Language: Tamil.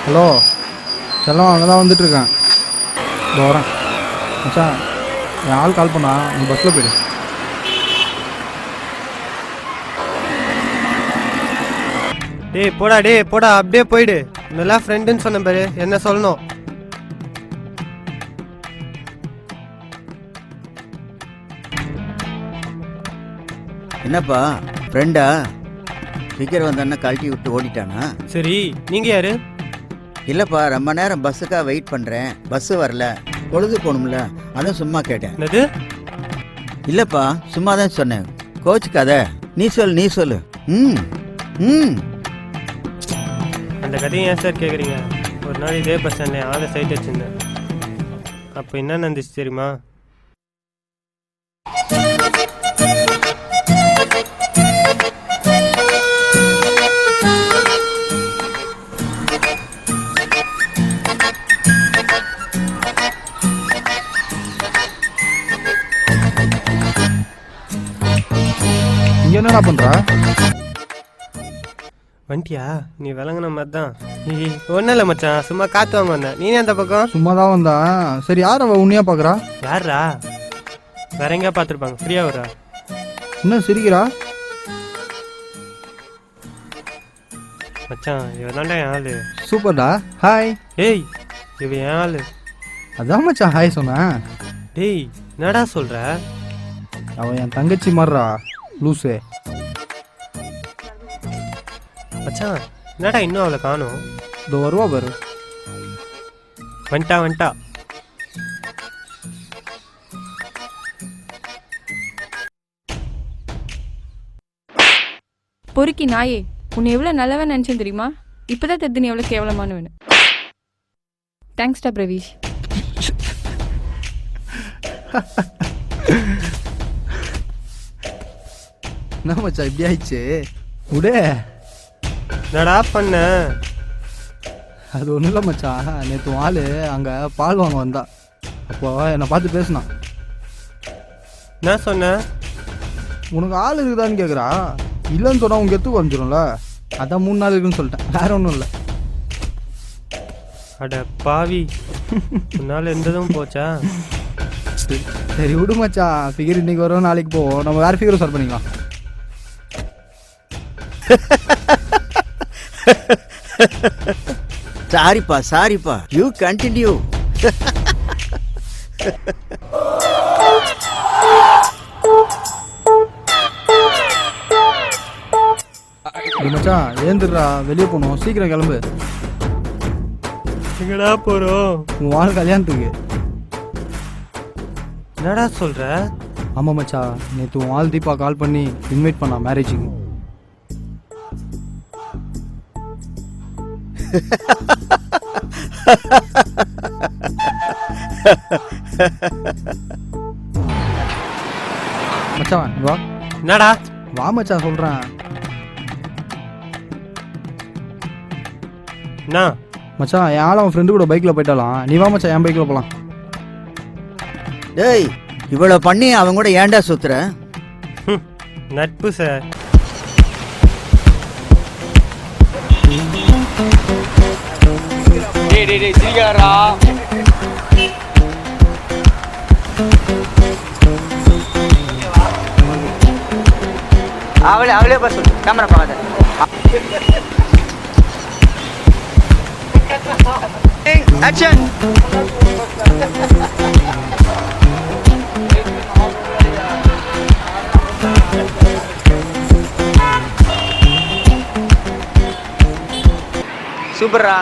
ஹலோ செல்லம், அங்கே தான் வந்துட்டுருக்கேன். இதோ வரேன் மச்சான். என் ஆள் கால் பண்ணா, நீ பஸ்ஸில் போயிடு. டேய் போடா அப்படியே போயிடு. நல்லா ஃப்ரெண்டுன்னு சொன்ன பாரு, என்ன சொல்லணும்? என்னப்பா ஃப்ரெண்டா? ஃபிகர் வந்தான்னா கழட்டி விட்டு ஓடிட்டானா? சரி, நீங்க யாரு? இல்லைப்பா, ரொம்ப நேரம் பஸ்ஸுக்காக வெயிட் பண்ணுறேன், பஸ்ஸு வரல, பொழுது போகணும்ல, அதான் சும்மா கேட்டேன். என்னது? இல்லைப்பா, சும்மா தான் சொன்னேன், கோச்சுக்காத. நீ சொல்லு. ம் ம் அந்த கதையை ஏன் சார் கேட்குறீங்க? ஒரு நாள் இதே பஸ் ஸ்டாண்டில் ஆளை சைட் வச்சுருந்தேன். அப்போ என்ன நடந்துச்சு தெரியுமா? இங்கே என்னடா பண்ணுறா? வண்டியா? நீ விளங்குன மாதிரி தான். ஒன்றும் இல்லை மச்சான், சும்மா காற்று வாங்க வந்தேன். நீனே அந்த பக்கம்? சும்மா தான் வந்தான். சரி, யார் அவள் உன்னையா பார்க்குறா? யாரா? வேற எங்கேயா பார்த்துருப்பாங்க. ஃப்ரீயா வரா? என்ன சிரிக்கிறா? மச்சான், இவன் தான்டா என் ஆளு. சூப்பர்டா, ஹாய். ஏய், இவன் என் ஆளு. அதான் மச்சான் ஹாய் சொன்னேன். டேய், என்னடா சொல்ற? அவன் என் தங்கச்சி மாறுறா, லூசு. மச்சான், என்னடா இன்னும் அவளை காணும்? இதோ வருவா பாரு. வந்துட்டா. பொறுக்கி நாயே, உன்னை எவ்வளோ நல்லவன் நினச்சேன் தெரியுமா? இப்போதான் தெரிஞ்சு நீ எவ்வளோ கேவலமானவனு. தேங்க்ஸ்டா பிரவீஷ். என்ன மச்சான் இப்படி ஆயிடுச்சு? விடு. என்னடா பண்ண? அது ஒன்றும் இல்லை மச்சான், நேற்று ஆள் அங்கே பால் வாங்க வந்தா. அப்போ என்னை பார்த்து பேசினான். என்ன சொன்ன? உனக்கு ஆள் இருக்குதான்னு கேட்குறா. இல்லைன்னு சொன்னால் உங்க எத்து குறைஞ்சிரும்ல, அதான் 3 நாள் இருக்குன்னு சொல்லிட்டேன், வேற ஒன்றும் இல்லை. அட பாவி, உன்னால இருந்ததும் போச்சா? சரி விடு மச்சான், ஃபிகர் இன்னைக்கு வரும், நாளைக்கு போவோம், நம்ம வேறு ஃபிகரும் சார் பண்ணிக்கலாம். சாரிப்பா, யூ கண்டினியூ. மச்சான் ஏந்துடுறா, வெளியே போகணும், சீக்கிரம் கிளம்பு. எங்கடா போறோம்? உன் வாழ் கல்யாணத்துக்கு. என்னடா சொல்ற? ஆமாம் மச்சான், நேற்று உன் ஆள் தீபா கால் பண்ணி இன்வைட் பண்ணா மேரேஜுக்கு. மச்சான் வா. என்னடா? வா மச்சான் சொல்கிறேன். என்ன மச்சான், என் ஆள் அவன் ஃப்ரெண்டு கூட பைக்கில் போயிட்டாலாம், நீ வா மச்சான், என் பைக்கில் போகலாம். டேய், இவ்வளோ பண்ணி அவன் கூட ஏன்டா சுத்துற? நட்பு சார். டேய் சிரிக்காரா? அவளே பஸ் கேமரா பார்க்காத. ஆக்ஷன். சூப்பர்ரா.